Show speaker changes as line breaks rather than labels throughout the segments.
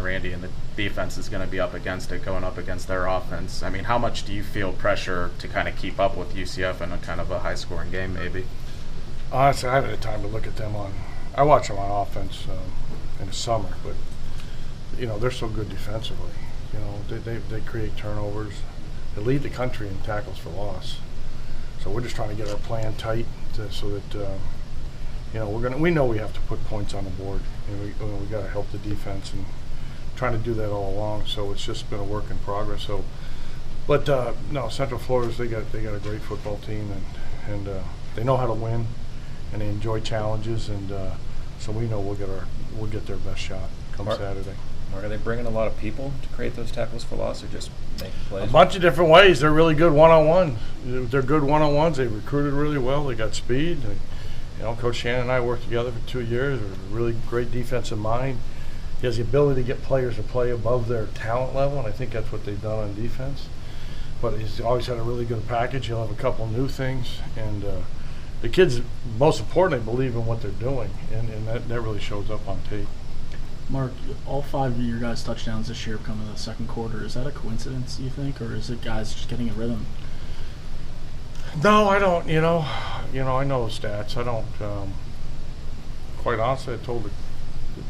Randy, and the defense is going to be up against it, going up against their offense. I mean, how much do you feel pressure to kind of keep up with UCF in a kind of a high-scoring game, maybe?
Honestly, I haven't had time to look at them I watch them on offense in the summer, but they're so good defensively. They create turnovers. They lead the country in tackles for loss. So we're just trying to get our plan tight so that we know we have to put points on the board, and we got to help the defense, and trying to do that all along. So it's just been a work in progress. So, but no, Central Florida's they got a great football team, and they know how to win, and they enjoy challenges, and so we know we'll get their best shot come Saturday.
Are they bringing a lot of people to create those tackles for loss, or just making plays?
A bunch of different ways. They're really good one-on-ones. They're good one-on-ones. They recruited really well. They got speed. Coach Shannon and I worked together for 2 years. We're a really great defensive mind. He has the ability to get players to play above their talent level, and I think that's what they've done on defense. But he's always had a really good package. He'll have a couple new things, and the kids, most importantly, believe in what they're doing, and that really shows up on tape.
Mark, all 5 of your guys' touchdowns this year have come in the second quarter. Is that a coincidence, you think, or is it guys just getting a rhythm?
No, I don't. I know the stats. I don't. Quite honestly, I told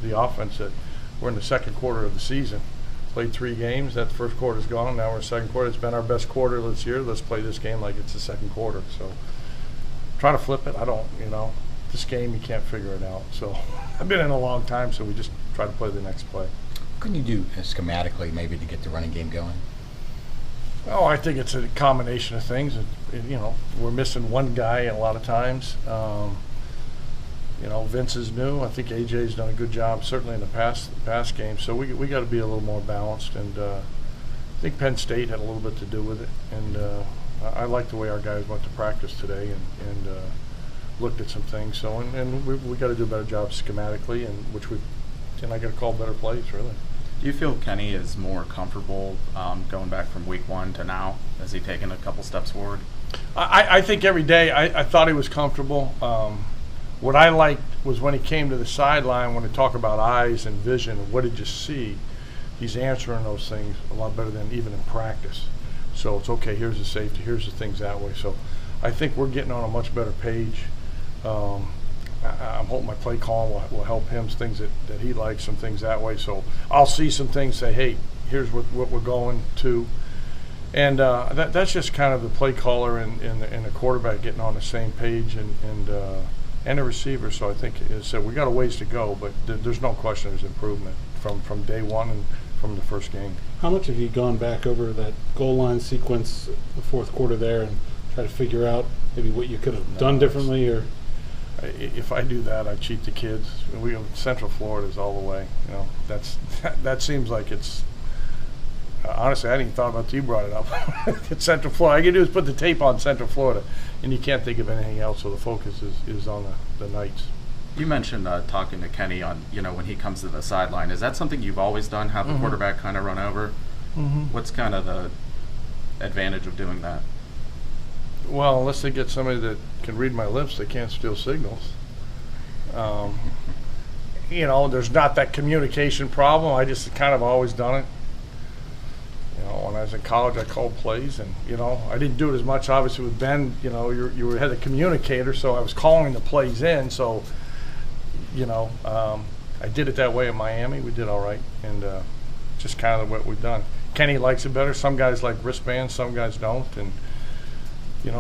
the offense that we're in the second quarter of the season. Played 3 games. That first quarter's gone. Now we're in the second quarter. It's been our best quarter this year. Let's play this game like it's the second quarter. So, trying to flip it. I don't. This game you can't figure it out. So, I've been in a long time. So we just try to play the next play.
What can you do schematically maybe to get the running game going?
Oh, I think it's a combination of things. We're missing one guy a lot of times. Vince is new. I think AJ's done a good job, certainly in the past game. So we got to be a little more balanced. And I think Penn State had a little bit to do with it. And I like the way our guys went to practice today and looked at some things. So and we got to do a better job schematically, and I got to call better plays really.
Do you feel Kenny is more comfortable going back from week 1 to now? Has he taken a couple steps forward?
I think every day I thought he was comfortable. What I liked was when he came to the sideline, when they talk about eyes and vision, what did you see? He's answering those things a lot better than even in practice. So it's okay, here's the safety, here's the things that way. So I think we're getting on a much better page. I'm hoping my play call will help him, things that he likes, some things that way. So I'll see some things, say, hey, here's what we're going to. And that's just kind of the play caller and the quarterback getting on the same page and the receiver. So I think we got a ways to go, but there's no question there's improvement from day one and from the first game.
How much have you gone back over that goal line sequence, the fourth quarter there, and try to figure out maybe what you could have done differently? Or
if I do that, I cheat the kids. Central Florida is all the way. That seems like it's. Honestly, I hadn't even thought about it till you brought it up. It's Central Florida. All you can do is put the tape on Central Florida, and you can't think of anything else. So the focus is on the Knights.
You mentioned talking to Kenny on when he comes to the sideline. Is that something you've always done? Have the quarterback kind of run over? Mm-hmm. What's kind of the advantage of doing that?
Well, unless they get somebody that can read my lips, they can't steal signals. There's not that communication problem. I just kind of always done it. When I was in college, I called plays, and I didn't do it as much. Obviously, with Ben, you had a communicator, so I was calling the plays in. So, I did it that way in Miami. We did all right, and just kind of what we've done. Kenny likes it better. Some guys like wristbands, some guys don't, and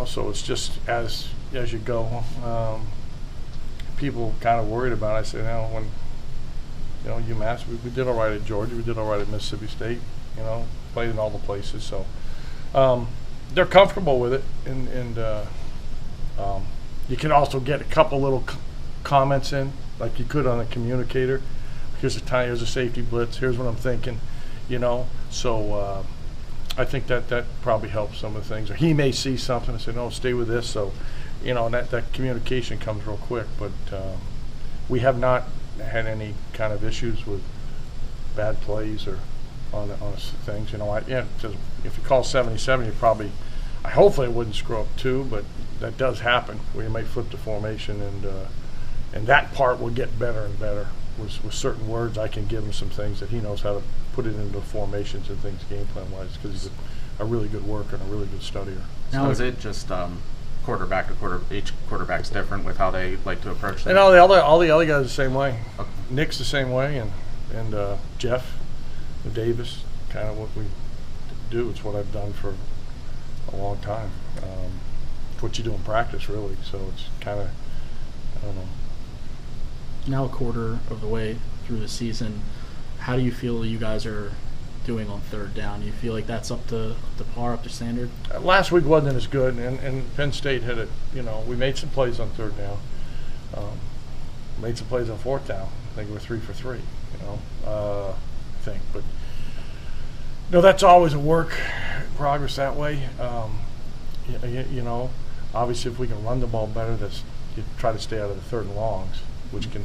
so it's just as you go. People kind of worried about it. I say, when UMass, we did all right at Georgia, we did all right at Mississippi State. Played in all the places, so they're comfortable with it, and you can also get a couple little comments in, like you could on a communicator. Here's a safety blitz. Here's what I'm thinking, So I think that probably helps some of the things. Or he may see something and say, no, stay with this. So, that communication comes real quick. But we have not had any kind of issues with bad plays or on things. If you call 77, you probably, hopefully it wouldn't screw up too, but that does happen where you might flip the formation, and that part will get better and better with certain words, I can give him some things that he knows how to put it into formations and things game plan wise, because he's a really good worker and a really good studier.
So is it just quarterback to quarter? Each quarterback's different with how they like to approach things.
And all the other guys the same way.
Okay.
Nick's the same way, and Jeff, and Davis, kind of what we do. It's what I've done for a long time. It's what you do in practice, really. So it's kind of, I don't know.
Now a quarter of the way through the season, how do you feel you guys are doing on third down? Do you feel like that's up to par, up to standard?
Last week wasn't as good, and Penn State had it. We made some plays on third down, made some plays on fourth down. I think we're 3 for 3. I think, but that's always a work in progress that way. Obviously, if we can run the ball better, you try to stay out of the third and longs, which can,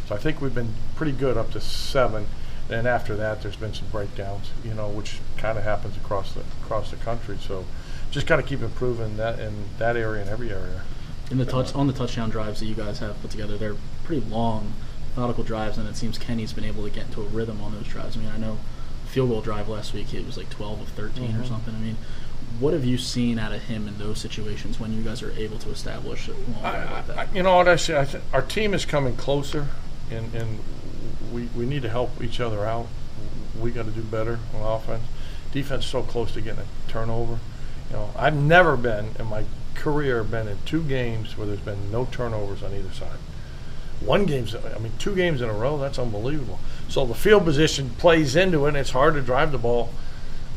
So I think we've been pretty good up to 7. And after that, there's been some breakdowns, which kind of happens across the country. So just got to keep improving that in that area and every area.
On the touchdown drives that you guys have put together, they're pretty long, methodical drives, and it seems Kenny's been able to get into a rhythm on those drives. I mean, I know field goal drive last week, it was like 12 of 13 or something. I mean, what have you seen out of him in those situations when you guys are able to establish a long drive like that?
You know what I say? I think our team is coming closer, and we need to help each other out. We got to do better on offense. Defense is so close to getting a turnover. I've never been in my career in 2 games where there's been no turnovers on either side. 2 games in a row, that's unbelievable. So the field position plays into it, and it's hard to drive the ball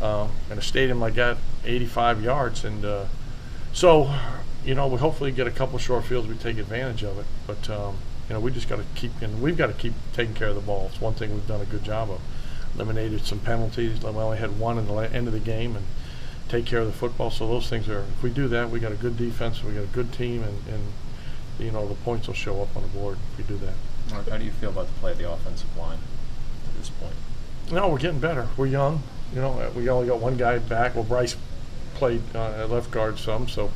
in a stadium like that, 85 yards. And so, we hopefully get a couple short fields, we take advantage of it. But, we just got to we've got to keep taking care of the ball. It's one thing we've done a good job of. Eliminated some penalties. We only had 1 in the end of the game, and take care of the football. So those things if we do that, we got a good defense, we got a good team, and the points will show up on the board if we do that.
Mark, how do you feel about the play of the offensive line at this point?
No, we're getting better. We're young. We only got 1 guy back. Well, Bryce played at left guard some, so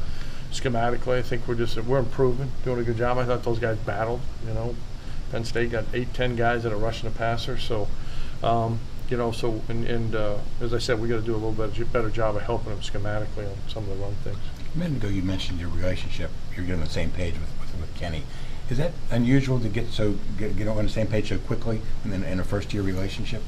schematically, I think we're improving, doing a good job. I thought those guys battled. Penn State got 8-10 guys that are rushing the passer. So, as I said, we got to do a little bit better job of helping them schematically on some of the run things.
A minute ago, you mentioned your relationship. You're getting on the same page with Kenny. Is that unusual to get on the same page so quickly in a first-year relationship?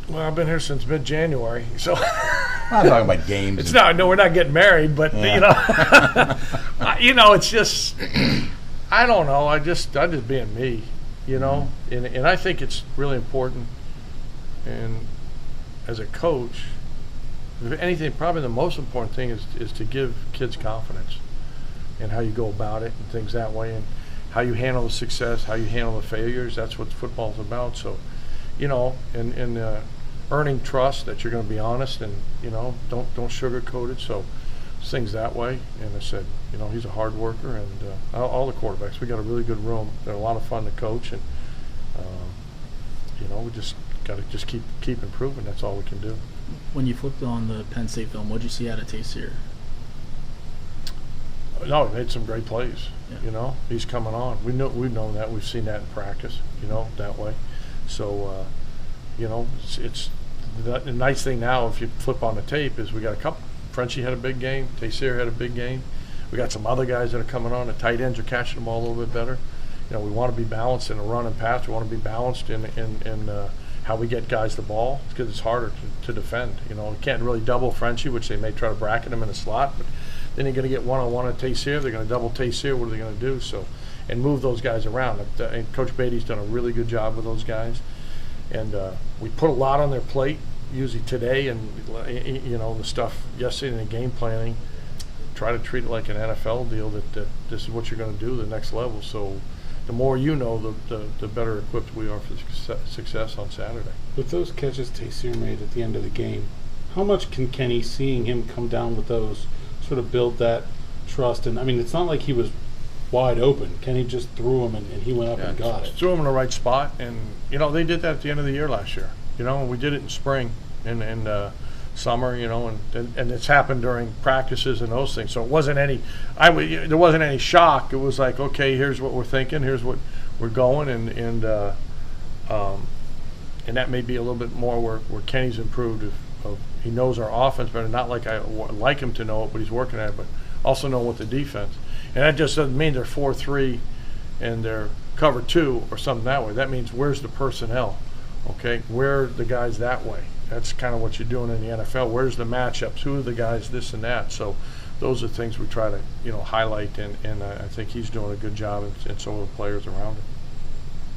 Well, I've been here since mid-January, so.
I'm talking about games.
No, we're not getting married, but
yeah.
It's just, I don't know. I'm just being me, and I think it's really important. And as a coach, if anything, probably the most important thing is to give kids confidence in how you go about it and things that way, and how you handle the success, how you handle the failures. That's what football's about. So, and earning trust that you're going to be honest and don't sugarcoat it. So things that way. And I said, he's a hard worker, and all the quarterbacks. We got a really good room. They're a lot of fun to coach, and we just got to keep improving. That's all we can do.
When you flipped on the Penn State film, what did you see out of Tayseer?
No, he made some great plays.
Yeah.
He's coming on. We've known that. We've seen that in practice. That way. So, it's the nice thing now. If you flip on the tape, is we got a couple. Frenchie had a big game. Tayseer had a big game. We got some other guys that are coming on. The tight ends are catching the ball a little bit better. We want to be balanced in a run and pass. We want to be balanced in how we get guys the ball, because it's harder to defend. We can't really double Frenchie, which they may try to bracket him in a slot, but then you're going to get one-on-one at Tayseer. They're going to double Tayseer. What are they going to do? So, and move those guys around. And Coach Beatty's done a really good job with those guys. And we put a lot on their plate, usually today, and the stuff yesterday in the game planning. Try to treat it like an NFL deal, that this is what you're going to do the next level. So the more the better equipped we are for success on Saturday.
With those catches Tayseer made at the end of the game, how much can Kenny, seeing him come down with those, sort of build that trust? And I mean, it's not like he was wide open. Kenny just threw him, and he went up and got it.
Threw him in the right spot, and they did that at the end of the year last year. We did it in spring and summer. And it's happened during practices and those things. So it wasn't there wasn't any shock. It was like, okay, here's what we're thinking. Here's what we're going, and that may be a little bit more where Kenny's improved. He knows our offense better, not like I like him to know it, but he's working at it, but also know what the defense. And that just doesn't mean they're 4-3 and they're cover 2 or something that way. That means where's the personnel, okay? Where are the guys that way? That's kind of what you're doing in the NFL. Where's the matchups? Who are the guys this and that? So those are things we try to, highlight, and I think he's doing a good job, and so are the players around him.